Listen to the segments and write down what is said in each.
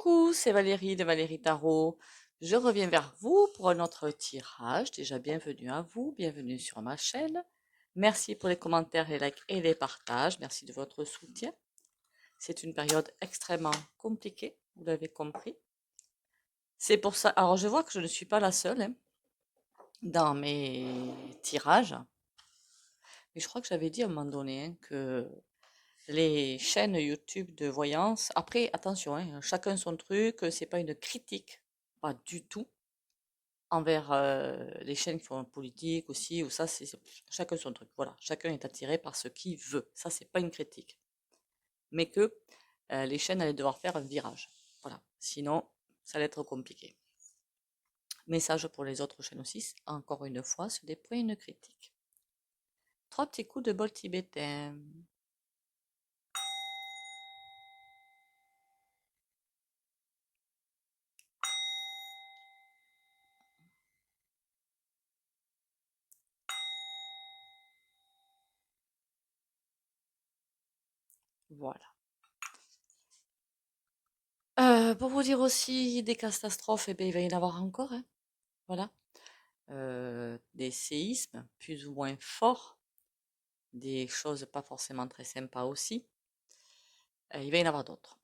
Coucou, c'est Valérie de Valérie Tarot. Je reviens vers vous pour un autre tirage. Déjà, bienvenue à vous, bienvenue sur ma chaîne. Merci pour les commentaires, les likes et les partages. Merci de votre soutien. C'est une période extrêmement compliquée, vous l'avez compris. C'est pour ça. Alors, je vois que je ne suis pas la seule hein, dans mes tirages. Mais je crois que j'avais dit à un moment donné hein, que les chaînes YouTube de voyance. Après, attention, hein, chacun son truc, c'est pas une critique, pas du tout, envers les chaînes qui font politique aussi, ou ça, c'est chacun son truc. Voilà, chacun est attiré par ce qu'il veut. Ça, c'est pas une critique. Mais que les chaînes allaient devoir faire un virage. Voilà, sinon, ça allait être compliqué. Message pour les autres chaînes aussi, encore une fois, ce n'est pas une critique. 3 petits coups de bol tibétain. Voilà. Pour vous dire aussi des catastrophes, eh bien, il va y en avoir encore, hein, voilà. Des séismes plus ou moins forts, des choses pas forcément très sympas aussi. Il va y en avoir d'autres.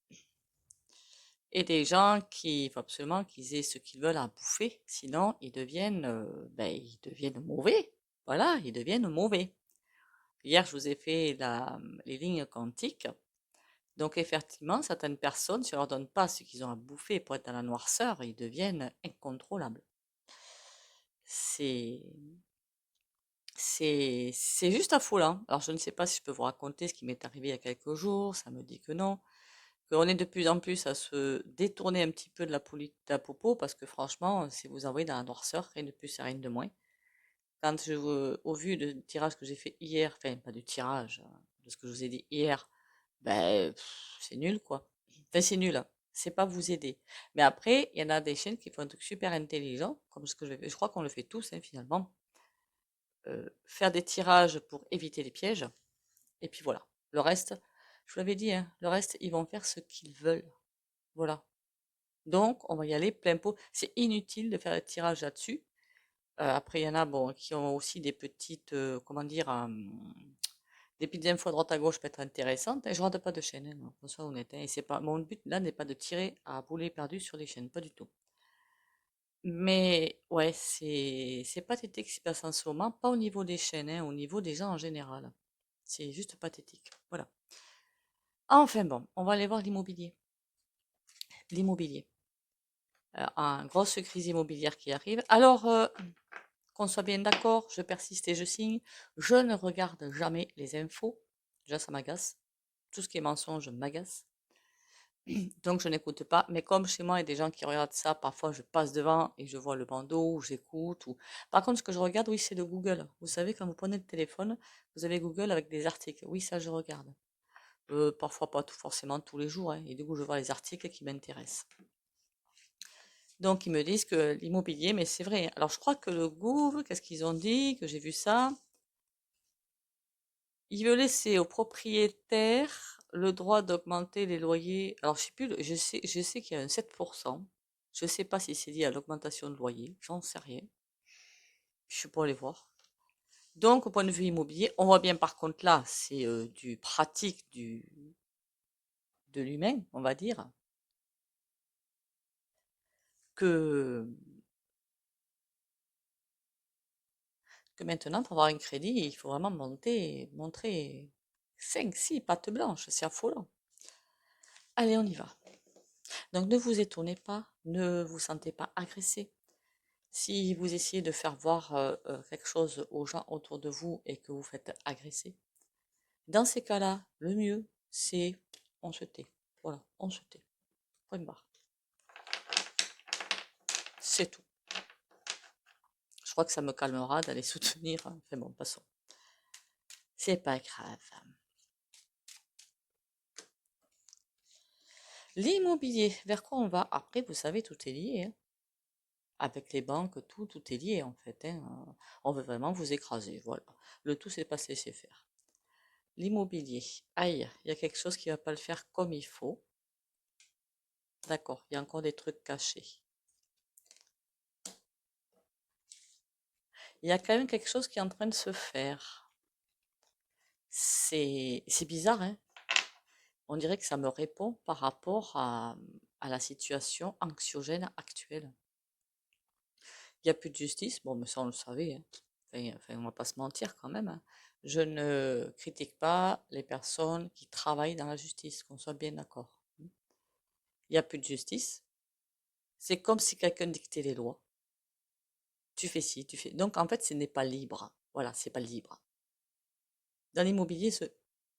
Et des gens il faut absolument qu'ils aient ce qu'ils veulent à bouffer, sinon ils deviennent mauvais. Voilà, ils deviennent mauvais. Hier, je vous ai fait les lignes quantiques. Donc effectivement, certaines personnes, si on leur donne pas ce qu'ils ont à bouffer pour être dans la noirceur, ils deviennent incontrôlables. C'est c'est juste affolant. Alors je ne sais pas si je peux vous raconter ce qui m'est arrivé il y a quelques jours, ça me dit que non. Qu'on est de plus en plus à se détourner un petit peu de la popo, parce que franchement, si vous envoyez dans la noirceur, rien de plus et rien de moins. Au vu du tirage que j'ai fait hier, enfin pas du tirage, de ce que je vous ai dit hier, ben c'est nul quoi. Enfin c'est nul, hein. C'est pas vous aider. Mais après, il y en a des chaînes qui font un truc super intelligent, comme ce que je crois qu'on le fait tous hein, finalement. Faire des tirages pour éviter les pièges. Et puis voilà. Le reste, je vous l'avais dit, hein, le reste, ils vont faire ce qu'ils veulent. Voilà. Donc, on va y aller plein pot. C'est inutile de faire le tirage là-dessus. Après, il y en a bon, qui ont aussi des petites, comment dire, des petites infos à droite à gauche peut être intéressantes. Et je ne rate pas de chaîne, hein, qu'on soit honnête. Hein. Et c'est pas, mon but là n'est pas de tirer à boulet perdu sur les chaînes, pas du tout. Mais ouais, c'est pathétique ce qui se passe en ce moment, pas au niveau des chaînes, hein, au niveau des gens en général. C'est juste pathétique. Voilà. Enfin bon, on va aller voir l'immobilier. L'immobilier. Une grosse crise immobilière qui arrive. Alors, qu'on soit bien d'accord, je persiste et je signe. Je ne regarde jamais les infos. Déjà, ça m'agace. Tout ce qui est mensonge m'agace. Donc, je n'écoute pas. Mais comme chez moi, il y a des gens qui regardent ça, parfois je passe devant et je vois le bandeau, ou j'écoute. Par contre, ce que je regarde, oui, c'est de Google. Vous savez, quand vous prenez le téléphone, vous avez Google avec des articles. Oui, ça, je regarde. Parfois pas forcément tous les jours, hein, et du coup je vois les articles qui m'intéressent. Donc ils me disent que l'immobilier, mais c'est vrai. Alors je crois que le Gouv, qu'est-ce qu'ils ont dit, que j'ai vu ça, ils veulent laisser aux propriétaires le droit d'augmenter les loyers. Alors je sais plus, je sais qu'il y a un 7%. Je sais pas si c'est lié à l'augmentation de loyer, j'en sais rien. Je suis pas allée voir. Donc au point de vue immobilier, on voit bien par contre là, c'est du pratique de l'humain, on va dire, que maintenant, pour avoir un crédit, il faut vraiment montrer 5, 6 pattes blanches, c'est affolant. Allez, on y va. Donc ne vous étonnez pas, ne vous sentez pas agressé. Si vous essayez de faire voir quelque chose aux gens autour de vous et que vous faites agresser, dans ces cas-là, le mieux, c'est on se tait. Voilà, on se tait. Point barre. C'est tout. Je crois que ça me calmera d'aller soutenir. Enfin bon, passons. C'est pas grave. L'immobilier, vers quoi on va? Après, vous savez, tout est lié, hein. Avec les banques, tout est lié en fait, hein. On veut vraiment vous écraser, voilà. Le tout, c'est de pas se laisser faire. L'immobilier, aïe, il y a quelque chose qui va pas le faire comme il faut. D'accord, il y a encore des trucs cachés. Il y a quand même quelque chose qui est en train de se faire. C'est bizarre, hein? On dirait que ça me répond par rapport à la situation anxiogène actuelle. Il n'y a plus de justice, bon, mais ça on le savait, hein. Enfin, on va pas se mentir quand même, hein. Je ne critique pas les personnes qui travaillent dans la justice, qu'on soit bien d'accord. Il n'y a plus de justice. C'est comme si quelqu'un dictait les lois. Tu fais ci, tu fais. Donc en fait, ce n'est pas libre. Voilà, c'est pas libre. Dans l'immobilier,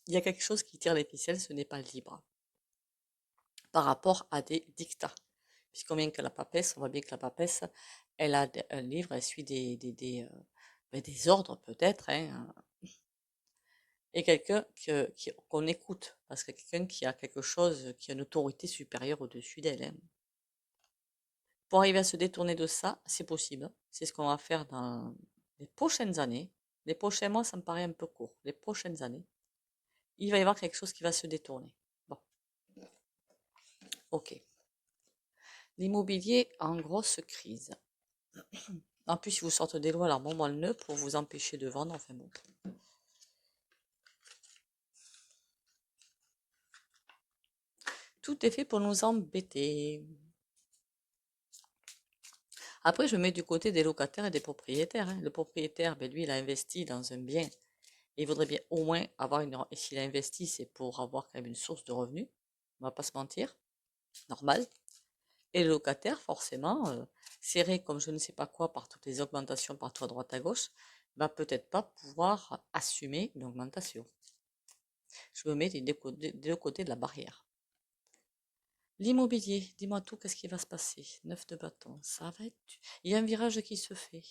il y a quelque chose qui tire les ficelles, ce n'est pas libre. Par rapport à des dictats. Puisqu'on vient que la papesse, on voit bien que la papesse, elle a un livre, elle suit des ordres peut-être, hein, et quelqu'un qu'on écoute, parce que quelqu'un qui a quelque chose, qui a une autorité supérieure au-dessus d'elle, hein. Pour arriver à se détourner de ça, c'est possible. C'est ce qu'on va faire dans les prochaines années. Les prochains mois, ça me paraît un peu court. Les prochaines années, il va y avoir quelque chose qui va se détourner. Bon, ok. L'immobilier en grosse crise. En plus, ils vous sortent des lois, alors bon, moi le nœud pour vous empêcher de vendre, enfin bon. Tout est fait pour nous embêter. Après, je mets du côté des locataires et des propriétaires, hein. Le propriétaire, ben, lui, il a investi dans un bien. Et il voudrait bien au moins avoir une. Et s'il a investi, c'est pour avoir quand même une source de revenus. On va pas se mentir. Normal. Et le locataire, forcément, serré comme je ne sais pas quoi par toutes les augmentations partout à droite à gauche, va peut-être pas pouvoir assumer une augmentation. Je me mets des deux côtés de la barrière. L'immobilier, dis-moi tout, qu'est-ce qui va se passer? 9 de bâton, ça va être. Il y a un virage qui se fait.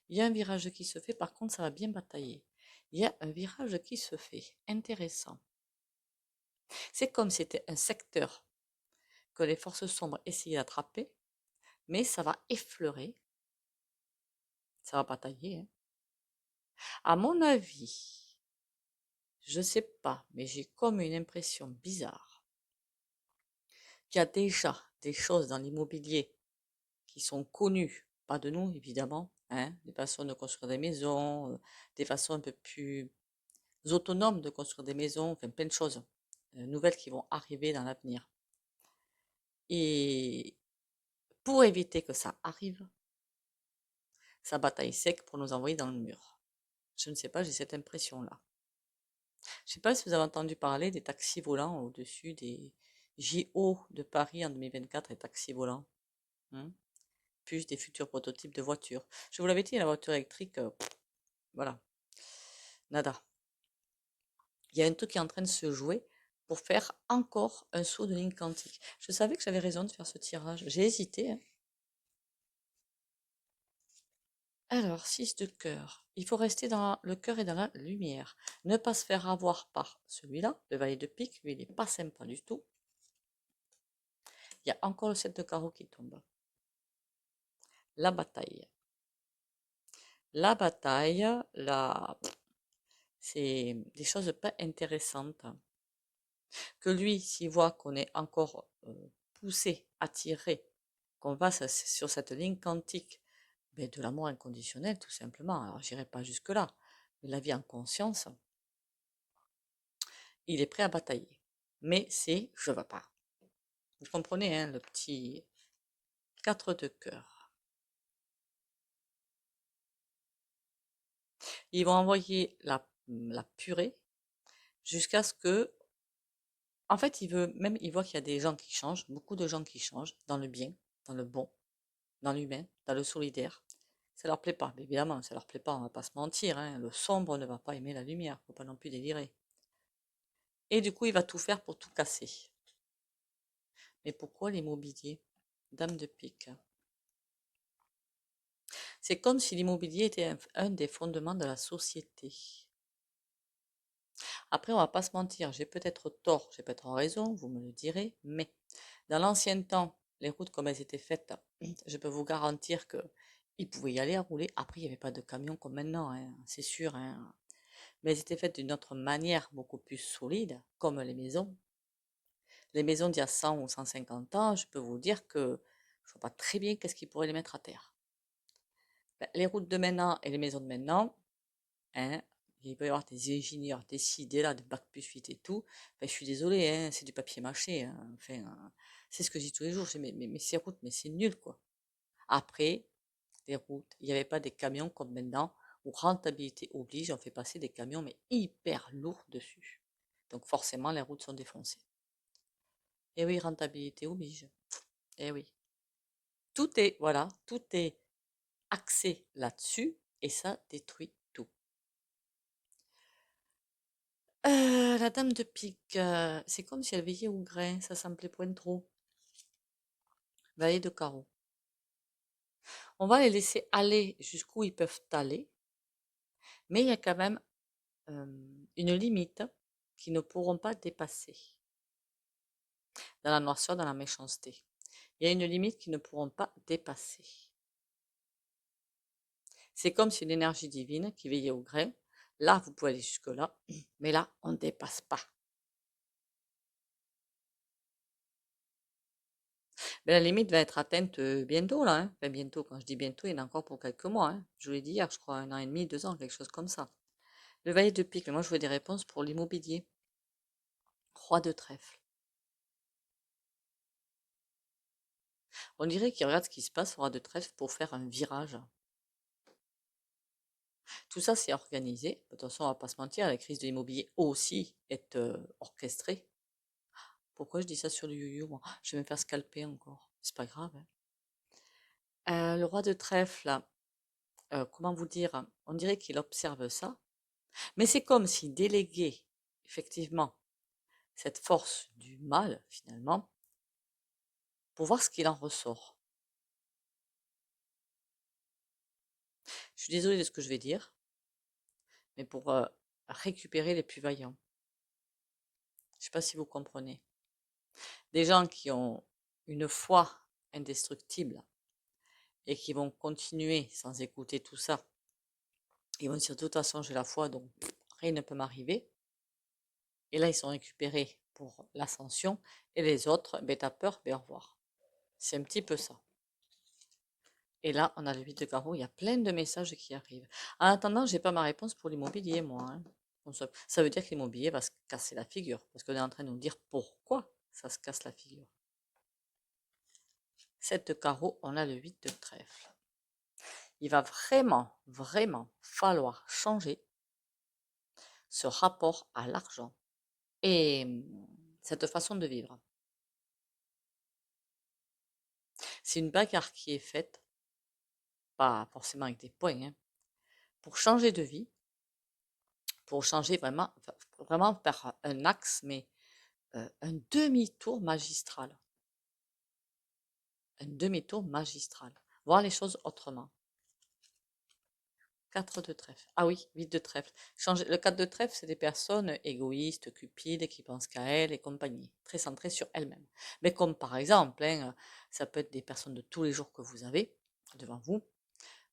Il y a un virage qui se fait, par contre, ça va bien batailler. Il y a un virage qui se fait. Intéressant. C'est comme si c'était un secteur que les forces sombres essayaient d'attraper, mais ça va effleurer, ça va batailler, hein. À mon avis, je sais pas, mais j'ai comme une impression bizarre qu'il y a déjà des choses dans l'immobilier qui sont connues, pas de nous évidemment, hein, des façons de construire des maisons, des façons un peu plus autonomes de construire des maisons, enfin plein de choses nouvelles qui vont arriver dans l'avenir. Et pour éviter que ça arrive, ça bataille sec pour nous envoyer dans le mur. Je ne sais pas, j'ai cette impression-là. Je ne sais pas si vous avez entendu parler des taxis volants au-dessus des JO de Paris en 2024 et taxis volants, hein, plus des futurs prototypes de voitures. Je vous l'avais dit, la voiture électrique, voilà, nada. Il y a un truc qui est en train de se jouer pour faire encore un saut de ligne quantique. Je savais que j'avais raison de faire ce tirage. J'ai hésité, hein. Alors, 6 de cœur. Il faut rester dans le cœur et dans la lumière. Ne pas se faire avoir par celui-là, le valet de pique. Lui, il n'est pas sympa du tout. Il y a encore le 7 de carreau qui tombe. La bataille. La bataille, c'est des choses pas intéressantes. Que lui, s'il voit qu'on est encore poussé, attiré, qu'on va sur cette ligne quantique, ben, de l'amour inconditionnel, tout simplement. Alors, j'irai pas jusque-là. Mais la vie en conscience, il est prêt à batailler. Mais c'est je ne veux pas. Vous comprenez, hein, le petit 4 de cœur. Ils vont envoyer la purée jusqu'à ce que. En fait, il voit qu'il y a des gens qui changent, beaucoup de gens qui changent dans le bien, dans le bon, dans l'humain, dans le solidaire. Ça leur plaît pas, mais évidemment, ça leur plaît pas, on va pas se mentir, hein. Le sombre ne va pas aimer la lumière, faut pas non plus délirer. Et du coup, il va tout faire pour tout casser. Mais pourquoi l'immobilier? Dame de pique. C'est comme si l'immobilier était un des fondements de la société. Après, on va pas se mentir, j'ai peut-être tort, j'ai peut-être raison, vous me le direz, mais dans l'ancien temps, les routes comme elles étaient faites, je peux vous garantir que ils pouvaient y aller à rouler. Après, il n'y avait pas de camions comme maintenant, hein, c'est sûr, hein. Mais elles étaient faites d'une autre manière, beaucoup plus solide, comme les maisons. Les maisons d'il y a 100 ou 150 ans, je peux vous dire que je vois pas très bien qu'est-ce qu'ils pourraient les mettre à terre. Ben, les routes de maintenant et les maisons de maintenant, hein, il peut y avoir des ingénieurs décidés là, de bac plus 8 et tout. Ben, je suis désolée, hein, c'est du papier mâché, hein. Enfin, c'est ce que je dis tous les jours. Je dis, mais ces routes, mais c'est nul, quoi. Après, les routes, il n'y avait pas des camions comme maintenant, où rentabilité oblige, on fait passer des camions, mais hyper lourds dessus. Donc forcément, les routes sont défoncées. Et oui, rentabilité oblige. Et oui. Tout est, voilà, tout est axé là-dessus, et ça détruit tout. La dame de pique, c'est comme si elle veillait au grain, ça me plaît point trop. Valet de carreau. On va les laisser aller jusqu'où ils peuvent aller, mais il y a quand même une limite qu'ils ne pourront pas dépasser. Dans la noirceur, dans la méchanceté. Il y a une limite qu'ils ne pourront pas dépasser. C'est comme si une énergie divine qui veillait au grain, là, vous pouvez aller jusque-là, mais là, on ne dépasse pas. Mais la limite va être atteinte bientôt, là. Hein. Enfin, bientôt, quand je dis bientôt, il y en a encore pour quelques mois. Hein. Je vous l'ai dit hier, je crois, 1 an et demi, 2 ans, quelque chose comme ça. Le valet de pique, moi, je veux des réponses pour l'immobilier. Roi de trèfle. On dirait qu'il regarde ce qui se passe au roi de trèfle pour faire un virage. Tout ça, c'est organisé. De toute façon, on va pas se mentir, la crise de l'immobilier aussi est orchestrée. Pourquoi je dis ça sur le yo-yo, moi? Je vais me faire scalper encore. C'est pas grave, hein. Le roi de trèfle, là, comment vous dire? On dirait qu'il observe ça. Mais c'est comme s'il déléguait, effectivement, cette force du mal, finalement, pour voir ce qu'il en ressort. Je suis désolée de ce que je vais dire, mais pour récupérer les plus vaillants. Je ne sais pas si vous comprenez. Des gens qui ont une foi indestructible et qui vont continuer sans écouter tout ça. Ils vont dire de toute façon j'ai la foi donc rien ne peut m'arriver. Et là ils sont récupérés pour l'ascension et les autres, ben t'as peur, ben au revoir. C'est un petit peu ça. Et là on a le 8 de carreau, il y a plein de messages qui arrivent. En attendant, j'ai pas ma réponse pour l'immobilier moi. Hein. Ça veut dire que l'immobilier va se casser la figure parce qu'on est en train de nous dire pourquoi ça se casse la figure. 7 de carreau, on a le 8 de trèfle. Il va vraiment, vraiment falloir changer ce rapport à l'argent et cette façon de vivre. C'est une bagarre qui est faite, pas forcément avec des points, hein, pour changer de vie, pour changer vraiment, vraiment faire un axe, mais un demi-tour magistral. Un demi-tour magistral. Voir les choses autrement. 4 de trèfle. Ah oui, 8 de trèfle. Le 4 de trèfle, c'est des personnes égoïstes, cupides, qui pensent qu'à elles et compagnie, très centrées sur elles-mêmes. Mais comme par exemple, hein, ça peut être des personnes de tous les jours que vous avez devant vous,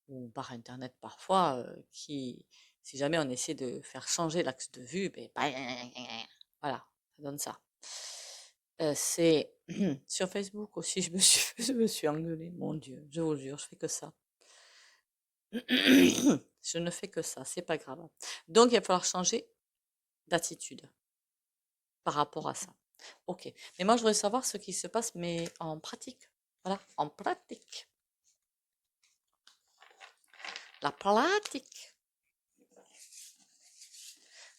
ou par Internet parfois, qui, si jamais on essaie de faire changer l'axe de vue, ben, voilà, ça donne ça. C'est sur Facebook aussi, je me suis engueulée, mon Dieu, je vous jure, je fais que ça. Je ne fais que ça, c'est pas grave. Donc, il va falloir changer d'attitude par rapport à ça. Ok. Mais moi, je voudrais savoir ce qui se passe, mais en pratique. Voilà, en pratique. La pratique.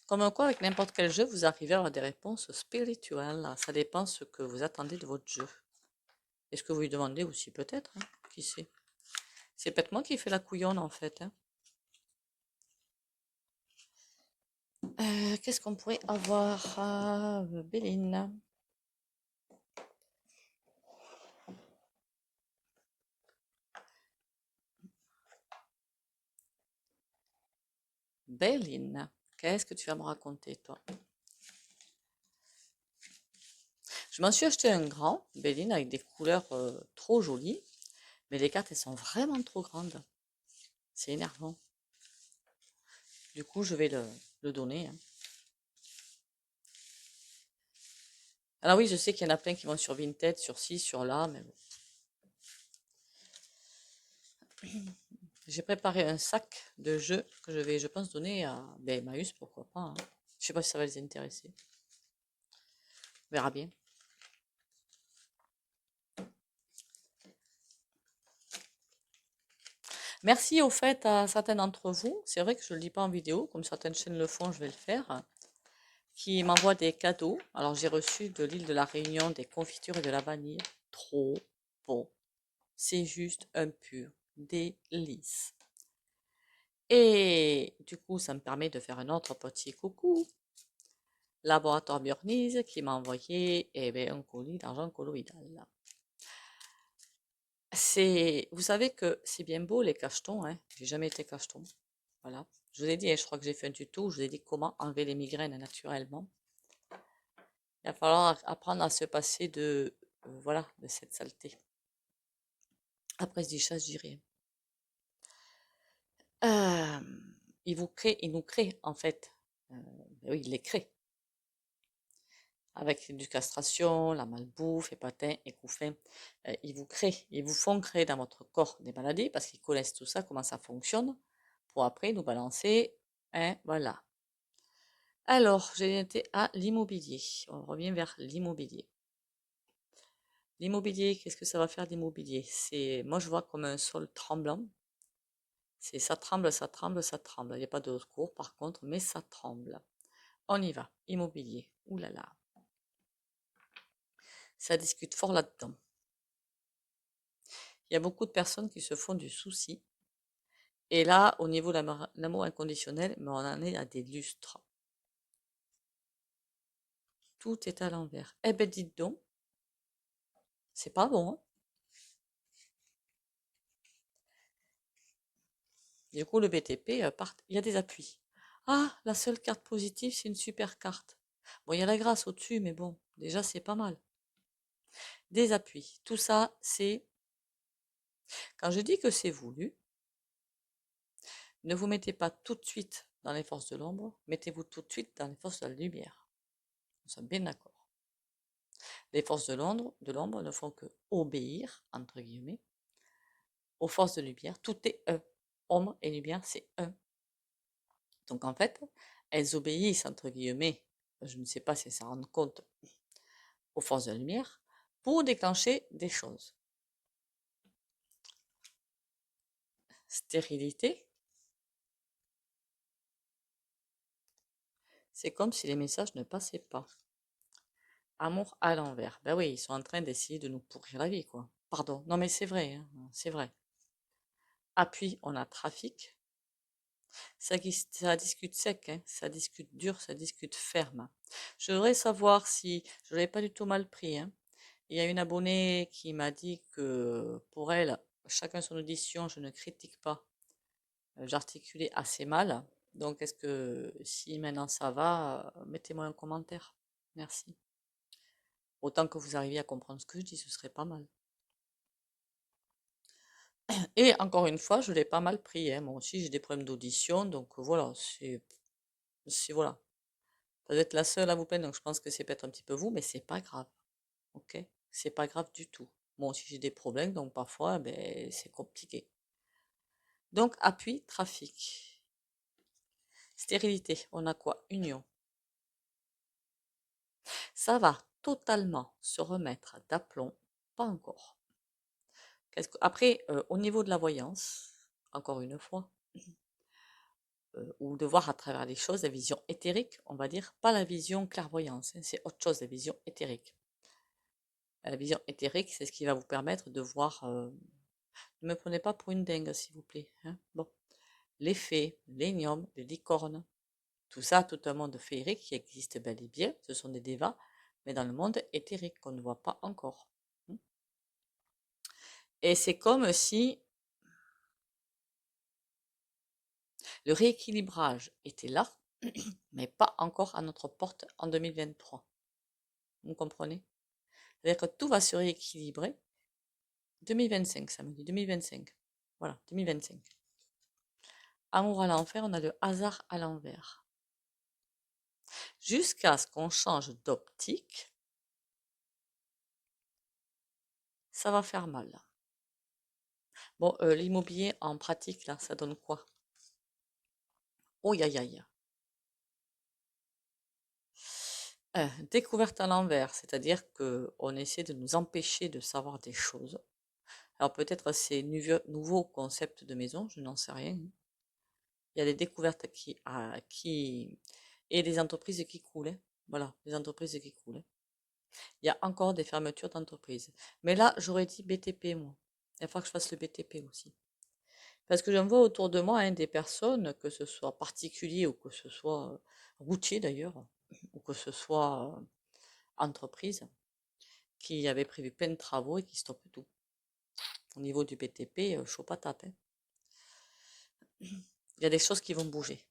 Comme quoi, avec n'importe quel jeu, vous arrivez à avoir des réponses spirituelles. Ça dépend ce que vous attendez de votre jeu. Et ce que vous lui demandez aussi, peut-être. Hein, qui sait? C'est peut-être moi qui fais la couillonne, en fait. Hein. Qu'est-ce qu'on pourrait avoir Béline. Béline. Qu'est-ce que tu vas me raconter, toi? Je m'en suis acheté un grand, Béline, avec des couleurs trop jolies, mais les cartes, elles sont vraiment trop grandes. C'est énervant. Du coup, je vais le donner. Hein. Alors oui, je sais qu'il y en a plein qui vont sur Vinted, sur ci, sur là, mais bon. J'ai préparé un sac de jeux que je vais, je pense, donner à Emmaüs, pourquoi pas, hein. Je sais pas si ça va les intéresser. On verra bien. Merci au fait à certains d'entre vous. C'est vrai que je ne le dis pas en vidéo, comme certaines chaînes le font, je vais le faire. Qui m'envoient des cadeaux. Alors j'ai reçu de l'île de la Réunion des confitures et de la vanille. Trop bon. C'est juste un pur délice. Et du coup, ça me permet de faire un autre petit coucou. Laboratoire Björnise qui m'a envoyé un colis d'argent colloïdal. Vous savez que c'est bien beau les cachetons, hein. J'ai jamais été cacheton. Voilà. Je vous ai dit, hein, je crois que j'ai fait un tuto où je vous ai dit comment enlever les migraines naturellement. Il va falloir apprendre à se passer voilà, de cette saleté. Après, je dis ça, je dis rien. Il nous crée, en fait. Oui, il les crée. Avec du castration, la malbouffe, hépatin, écouffin. Ils vous font créer dans votre corps des maladies parce qu'ils connaissent tout ça, comment ça fonctionne, pour après nous balancer. Hein, voilà. Alors, j'ai été à l'immobilier. On revient vers l'immobilier. L'immobilier, qu'est-ce que ça va faire l'immobilier? Moi je vois comme un sol tremblant. C'est ça tremble, ça tremble, ça tremble. Il n'y a pas de secours par contre, mais ça tremble. On y va. Immobilier. Ouh là là. Ça discute fort là-dedans. Il y a beaucoup de personnes qui se font du souci. Et là, au niveau de l'amour inconditionnel, mais on en est à des lustres. Tout est à l'envers. Eh ben dites donc, c'est pas bon, hein. Du coup, le BTP, il y a des appuis. Ah, la seule carte positive, c'est une super carte. Bon, il y a la grâce au-dessus, mais bon, déjà, c'est pas mal. Des appuis. Tout ça, c'est... Quand je dis que c'est voulu, ne vous mettez pas tout de suite dans les forces de l'ombre, mettez-vous tout de suite dans les forces de la lumière. Nous sommes bien d'accord. Les forces de l'ombre ne font que obéir, entre guillemets, aux forces de lumière. Tout est un. Ombre et lumière, c'est un. Donc en fait, elles obéissent, entre guillemets, je ne sais pas si elles s'en rendent compte, aux forces de la lumière, pour déclencher des choses. Stérilité, c'est comme si les messages ne passaient pas. Amour à l'envers. Ben oui, ils sont en train d'essayer de nous pourrir la vie, quoi. Pardon. Non mais c'est vrai, hein, c'est vrai. Appui, on a trafic. Ça discute sec, hein, ça discute dur, ça discute ferme. Je voudrais savoir si je l'avais pas du tout mal pris, hein. Il y a une abonnée qui m'a dit que pour elle, chacun son audition, je ne critique pas. J'articulais assez mal. Donc, est-ce que si maintenant ça va, mettez-moi un commentaire. Merci. Autant que vous arriviez à comprendre ce que je dis, ce serait pas mal. Et encore une fois, je l'ai pas mal pris, hein. Moi aussi, j'ai des problèmes d'audition, donc voilà, voilà. Vous êtes la seule à vous plaindre, donc je pense que c'est peut-être un petit peu vous, mais c'est pas grave, ok? C'est pas grave du tout. Moi aussi, j'ai des problèmes, donc parfois, ben, c'est compliqué. Donc, appui, trafic. Stérilité, on a quoi? Union. Ça va totalement se remettre d'aplomb, pas encore. Après, au niveau de la voyance, encore une fois, ou de voir à travers les choses, la vision éthérique, on va dire, pas la vision clairvoyance, hein, c'est autre chose, la vision éthérique. La vision éthérique, c'est ce qui va vous permettre de voir. Ne me prenez pas pour une dingue, s'il vous plaît, hein. Bon, les fées, les gnomes, les licornes, tout ça, tout un monde féerique qui existe bel et bien, ce sont des dévas, mais dans le monde éthérique qu'on ne voit pas encore, hein. Et c'est comme si le rééquilibrage était là, mais pas encore à notre porte en 2023. Vous comprenez? C'est-à-dire que tout va se rééquilibrer 2025, ça me dit 2025. Voilà, 2025. Amour à l'enfer, on a le hasard à l'envers. Jusqu'à ce qu'on change d'optique ça va faire mal. Bon, l'immobilier en pratique, là, ça donne quoi? Oh, aïe, aïe. Découverte à l'envers, c'est-à-dire que on essaie de nous empêcher de savoir des choses. Alors peut-être c'est nouveau concept de maison, je n'en sais rien. Il y a des découvertes et des entreprises qui coulent, hein. Voilà, des entreprises qui coulent, hein. Il y a encore des fermetures d'entreprises. Mais là, j'aurais dit BTP, moi. Il va falloir que je fasse le BTP aussi. Parce que j'en vois autour de moi, hein, des personnes, que ce soit particulier ou que ce soit routier d'ailleurs, ou que ce soit entreprise, qui avaient prévu plein de travaux et qui stoppent tout. Au niveau du BTP, chaud patate, hein. Il y a des choses qui vont bouger.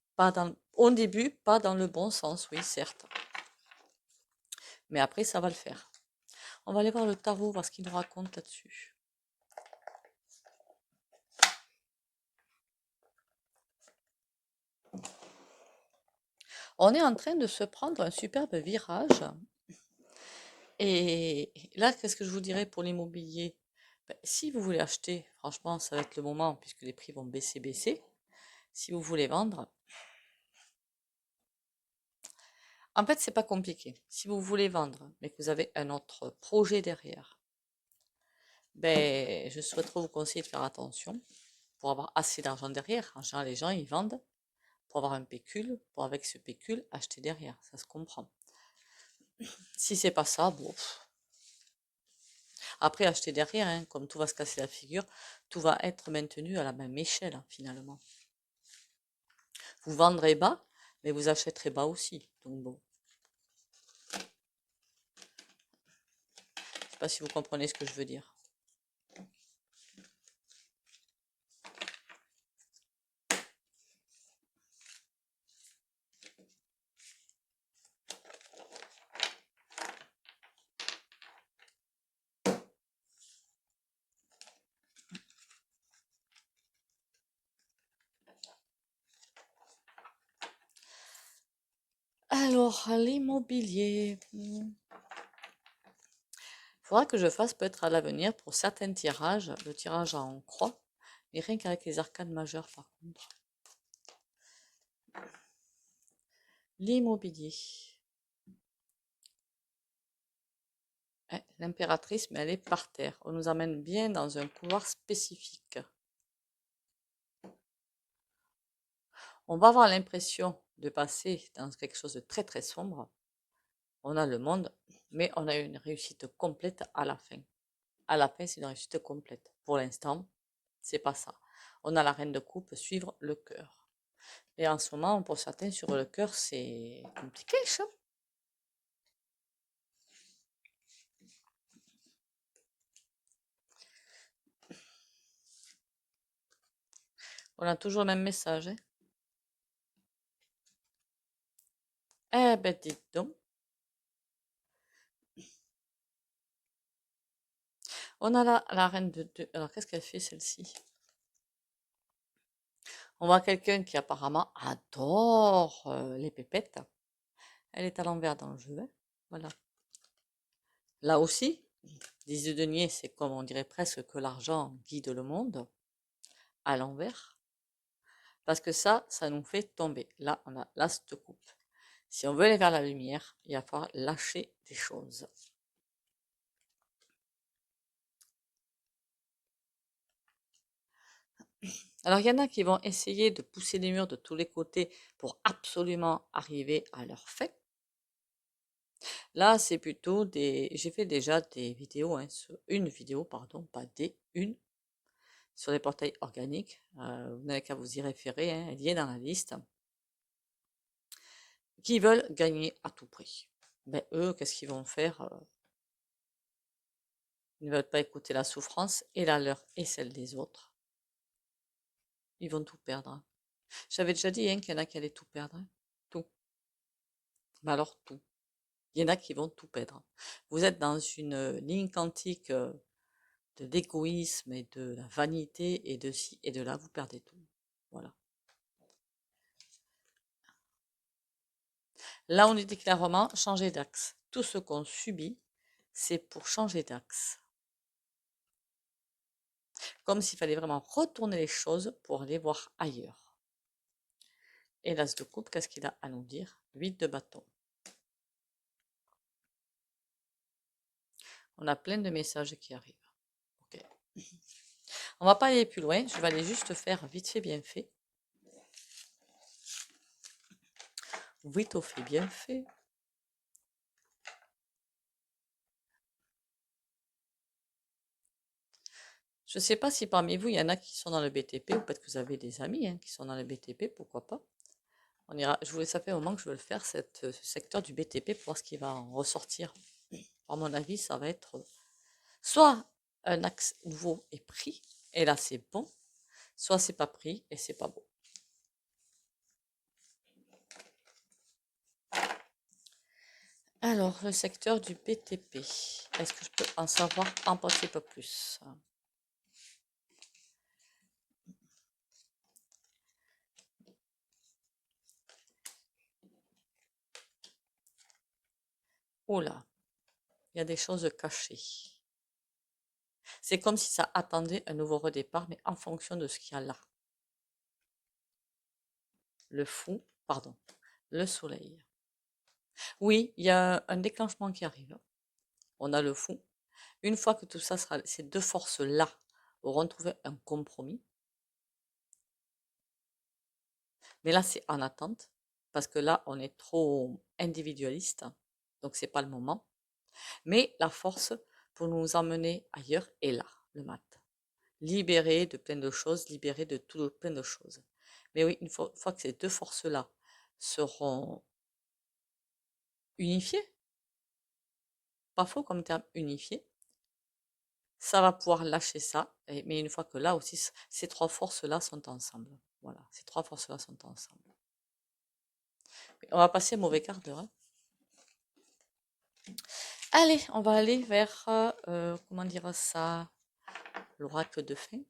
Au début, pas dans le bon sens, oui, certes. Mais après, ça va le faire. On va aller voir le tarot, voir ce qu'il nous raconte là-dessus. On est en train de se prendre un superbe virage. Et là, qu'est-ce que je vous dirais pour l'immobilier? Ben, si vous voulez acheter, franchement, ça va être le moment puisque les prix vont baisser. Si vous voulez vendre, en fait, c'est pas compliqué. Si vous voulez vendre, mais que vous avez un autre projet derrière, ben, je souhaiterais vous conseiller de faire attention pour avoir assez d'argent derrière. En général, les gens, ils vendent pour avoir un pécule, pour avec ce pécule acheter derrière. Ça se comprend. Si c'est pas ça, bon. Après, acheter derrière, hein, comme tout va se casser la figure, tout va être maintenu à la même échelle, hein, finalement. Vous vendrez bas, mais vous achèterez bas aussi. Donc bon, je sais pas si vous comprenez ce que je veux dire. Alors, l'immobilier. Faudra que je fasse peut-être à l'avenir pour certains tirages, le tirage en croix, mais rien qu'avec les arcades majeures par contre. L'immobilier. L'impératrice, mais elle est par terre. On nous amène bien dans un couloir spécifique. On va avoir l'impression de passer dans quelque chose de très très sombre. On a le monde, mais on a une réussite complète à la fin. À la fin, c'est une réussite complète. Pour l'instant, c'est pas ça. On a la reine de coupe, suivre le cœur. Et en ce moment, pour certains, sur le cœur, c'est compliqué, ça. On a toujours le même message, hein. Eh ben, dites donc. On a la reine de deux. Alors, qu'est-ce qu'elle fait, celle-ci? On voit quelqu'un qui apparemment adore les pépettes. Elle est à l'envers dans le jeu, hein. Voilà. Là aussi, 10 de denier, c'est comme on dirait presque que l'argent guide le monde, à l'envers. Parce que ça nous fait tomber. Là, on a l'as de coupe. Si on veut aller vers la lumière, il va falloir lâcher des choses. Alors, il y en a qui vont essayer de pousser les murs de tous les côtés pour absolument arriver à leur fin. Là, c'est plutôt des... J'ai fait déjà des vidéos, hein, une vidéo, pardon, pas des, une, sur les portails organiques. Vous n'avez qu'à vous y référer, hein, elle y est dans la liste. Qui veulent gagner à tout prix. Ben, eux, qu'est-ce qu'ils vont faire? Ils ne veulent pas écouter la souffrance, et la leur et celle des autres. Ils vont tout perdre, hein. J'avais déjà dit, hein, qu'il y en a qui allaient tout perdre, hein. Tout. Mais alors tout. Il y en a qui vont tout perdre. Vous êtes dans une ligne quantique de l'égoïsme et de la vanité et de ci et de là, vous perdez tout. Voilà. Là, on dit clairement changer d'axe. Tout ce qu'on subit, c'est pour changer d'axe. Comme s'il fallait vraiment retourner les choses pour aller voir ailleurs. Et l'as de coupe, qu'est-ce qu'il a à nous dire? 8 de bâton. On a plein de messages qui arrivent. Ok. On va pas aller plus loin, je vais aller juste faire vite fait bien fait. Vite au fait bien fait. Je ne sais pas si parmi vous, il y en a qui sont dans le BTP, ou peut-être que vous avez des amis qui sont dans le BTP, pourquoi pas. On ira, ça fait un moment que je veux le faire, ce secteur du BTP, pour voir ce qui va en ressortir. À mon avis, ça va être soit un axe nouveau et pris, et là c'est bon, soit c'est pas pris et c'est pas bon. Alors, le secteur du BTP, est-ce que je peux en savoir un petit peu plus? Oh là, il y a des choses cachées. C'est comme si ça attendait un nouveau redépart, mais en fonction de ce qu'il y a là. Le fou, pardon, le soleil. Oui, il y a un déclenchement qui arrive. On a le fou. Une fois que tout ça sera, ces deux forces-là auront trouvé un compromis, mais là c'est en attente, parce que là on est trop individualiste, donc c'est pas le moment. Mais la force pour nous emmener ailleurs est là, le mat. Libéré de plein de choses, libéré de tout plein de choses. Mais oui, une fois que ces deux forces-là seront unifiées, pas faux comme terme unifié, ça va pouvoir lâcher ça. Mais une fois que là aussi, ces trois forces-là sont ensemble. Voilà, ces trois forces-là sont ensemble. On va passer un mauvais quart d'heure, hein. Allez, on va aller vers, comment dire ça, l'oracle de fin.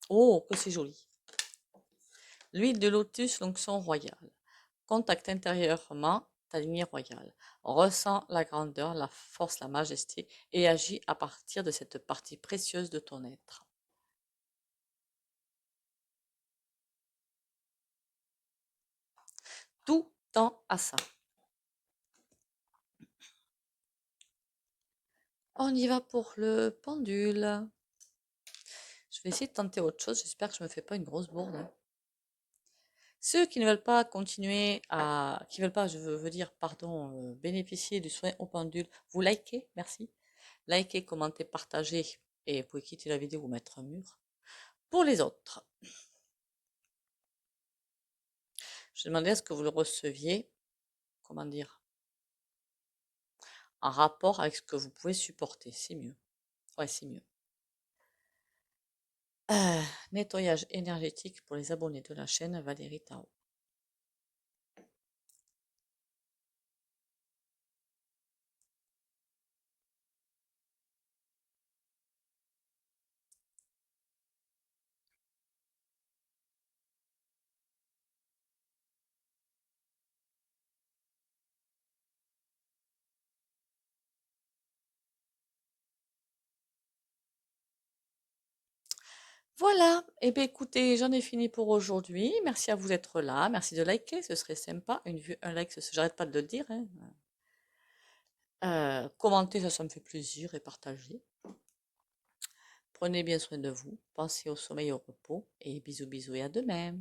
Oh, que c'est joli. L'huile de lotus, l'onction royale. Contacte intérieurement ta lignée royale. Ressens la grandeur, la force, la majesté et agis à partir de cette partie précieuse de ton être. Tout tend à ça. On y va pour le pendule. Je vais essayer de tenter autre chose. J'espère que je ne me fais pas une grosse bourde, hein. Ceux qui ne veulent pas continuer qui veulent pas, je veux dire, pardon, bénéficier du soin au pendule, vous likez, merci. Likez, commentez, partagez et vous pouvez quitter la vidéo ou mettre un mur. Pour les autres, je demandais à ce que vous le receviez, comment dire, en rapport avec ce que vous pouvez supporter. C'est mieux. Ouais, c'est mieux. Nettoyage énergétique pour les abonnés de la chaîne Valérie Tao. Voilà, et bien écoutez, j'en ai fini pour aujourd'hui. Merci à vous d'être là, merci de liker, ce serait sympa. Une vue, un like, j'arrête pas de le dire, hein. Commentez, ça me fait plaisir, et partagez. Prenez bien soin de vous, pensez au sommeil et au repos, et bisous bisous et à demain.